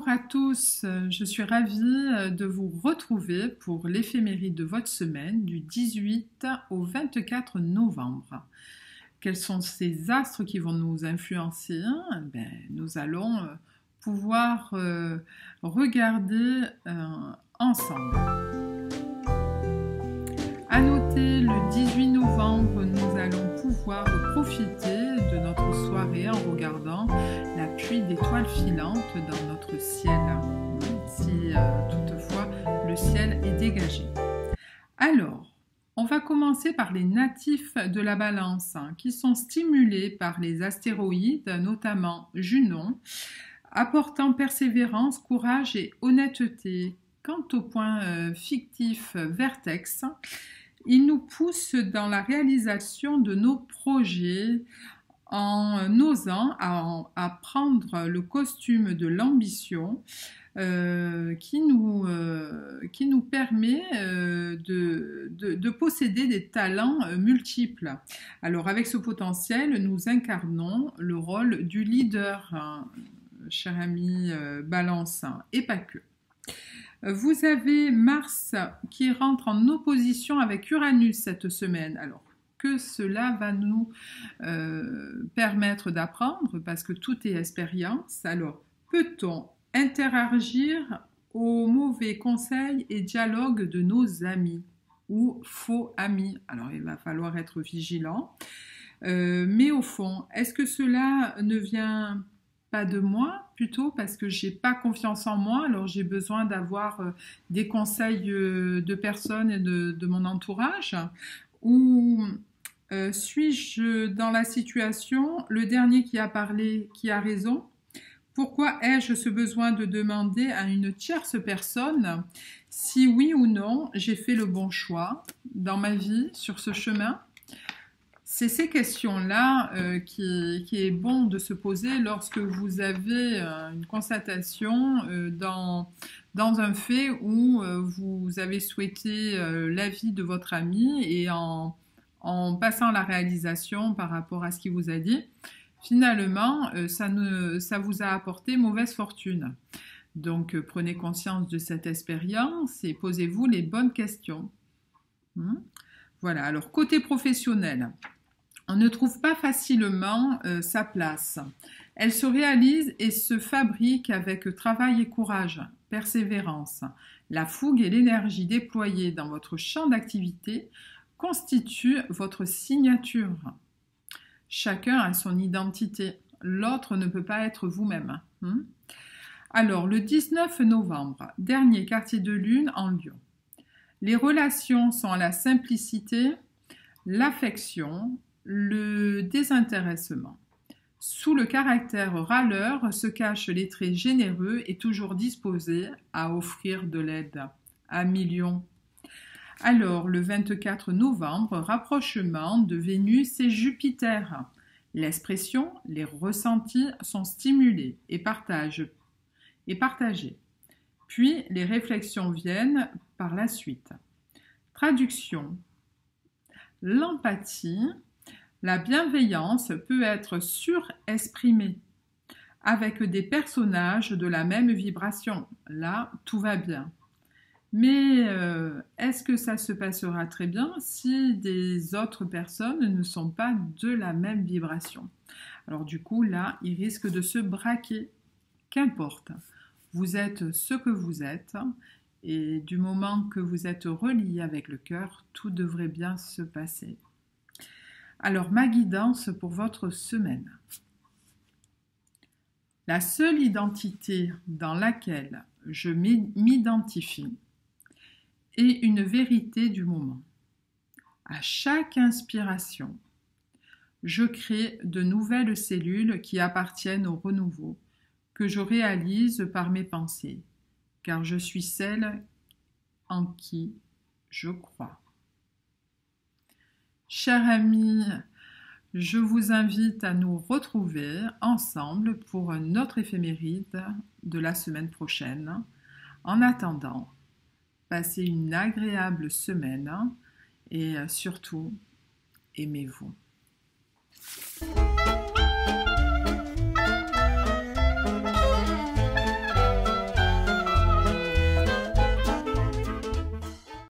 Bonjour à tous, je suis ravie de vous retrouver pour l'éphéméride de votre semaine du 18 au 24 novembre. Quels sont ces astres qui vont nous influencer? Nous allons pouvoir regarder ensemble. À noter, le 18 novembre, nous allons pouvoir profiter de notre soirée en regardant la pluie d'étoiles filantes dans notre ciel, si toutefois le ciel est dégagé. Alors, on va commencer par les natifs de la Balance, qui sont stimulés par les astéroïdes, notamment Junon, apportant persévérance, courage et honnêteté. Quant au point fictif Vertex, il nous pousse dans la réalisation de nos projets en osant à prendre le costume de l'ambition qui nous permet de posséder des talents multiples. Alors avec ce potentiel, nous incarnons le rôle du leader, cher ami Balance, et pas que. Vous avez Mars qui rentre en opposition avec Uranus cette semaine. Alors, que cela va nous permettre d'apprendre, parce que tout est expérience. Alors, peut-on interagir aux mauvais conseils et dialogues de nos amis ou faux amis? Alors, il va falloir être vigilant. Mais au fond, est-ce que cela ne vient pas de moi, plutôt parce que j'ai pas confiance en moi, alors j'ai besoin d'avoir des conseils de personnes et de mon entourage, ou suis-je dans la situation, le dernier qui a parlé, qui a raison? Pourquoi ai-je ce besoin de demander à une tierce personne si oui ou non j'ai fait le bon choix dans ma vie sur ce chemin? C'est ces questions-là qui est bon de se poser lorsque vous avez une constatation dans un fait où vous avez souhaité l'avis de votre ami et en passant la réalisation par rapport à ce qu'il vous a dit, finalement, ça vous a apporté mauvaise fortune. Donc, prenez conscience de cette expérience et posez-vous les bonnes questions. Voilà, alors côté professionnel. On ne trouve pas facilement sa place. Elle se réalise et se fabrique avec travail et courage, persévérance. La fougue et l'énergie déployées dans votre champ d'activité constituent votre signature. Chacun a son identité. L'autre ne peut pas être vous-même. Alors, le 19 novembre, dernier quartier de lune en Lion. Les relations sont à la simplicité, l'affection, le désintéressement. Sous le caractère râleur se cachent les traits généreux et toujours disposés à offrir de l'aide à millions. Alors, le 24 novembre, rapprochement de Vénus et Jupiter. L'expression, les ressentis sont stimulés et partagés. Puis, les réflexions viennent par la suite. Traduction. L'empathie, la bienveillance peut être surexprimée avec des personnages de la même vibration. Là, tout va bien. Mais est-ce que ça se passera très bien si des autres personnes ne sont pas de la même vibration? Alors du coup, là, il risque de se braquer. Qu'importe, vous êtes ce que vous êtes et du moment que vous êtes relié avec le cœur, tout devrait bien se passer. Alors, ma guidance pour votre semaine. La seule identité dans laquelle je m'identifie est une vérité du moment. À chaque inspiration, je crée de nouvelles cellules qui appartiennent au renouveau, que je réalise par mes pensées, car je suis celle en qui je crois. Chers amis, je vous invite à nous retrouver ensemble pour un autre éphéméride de la semaine prochaine. En attendant, passez une agréable semaine et surtout, aimez-vous.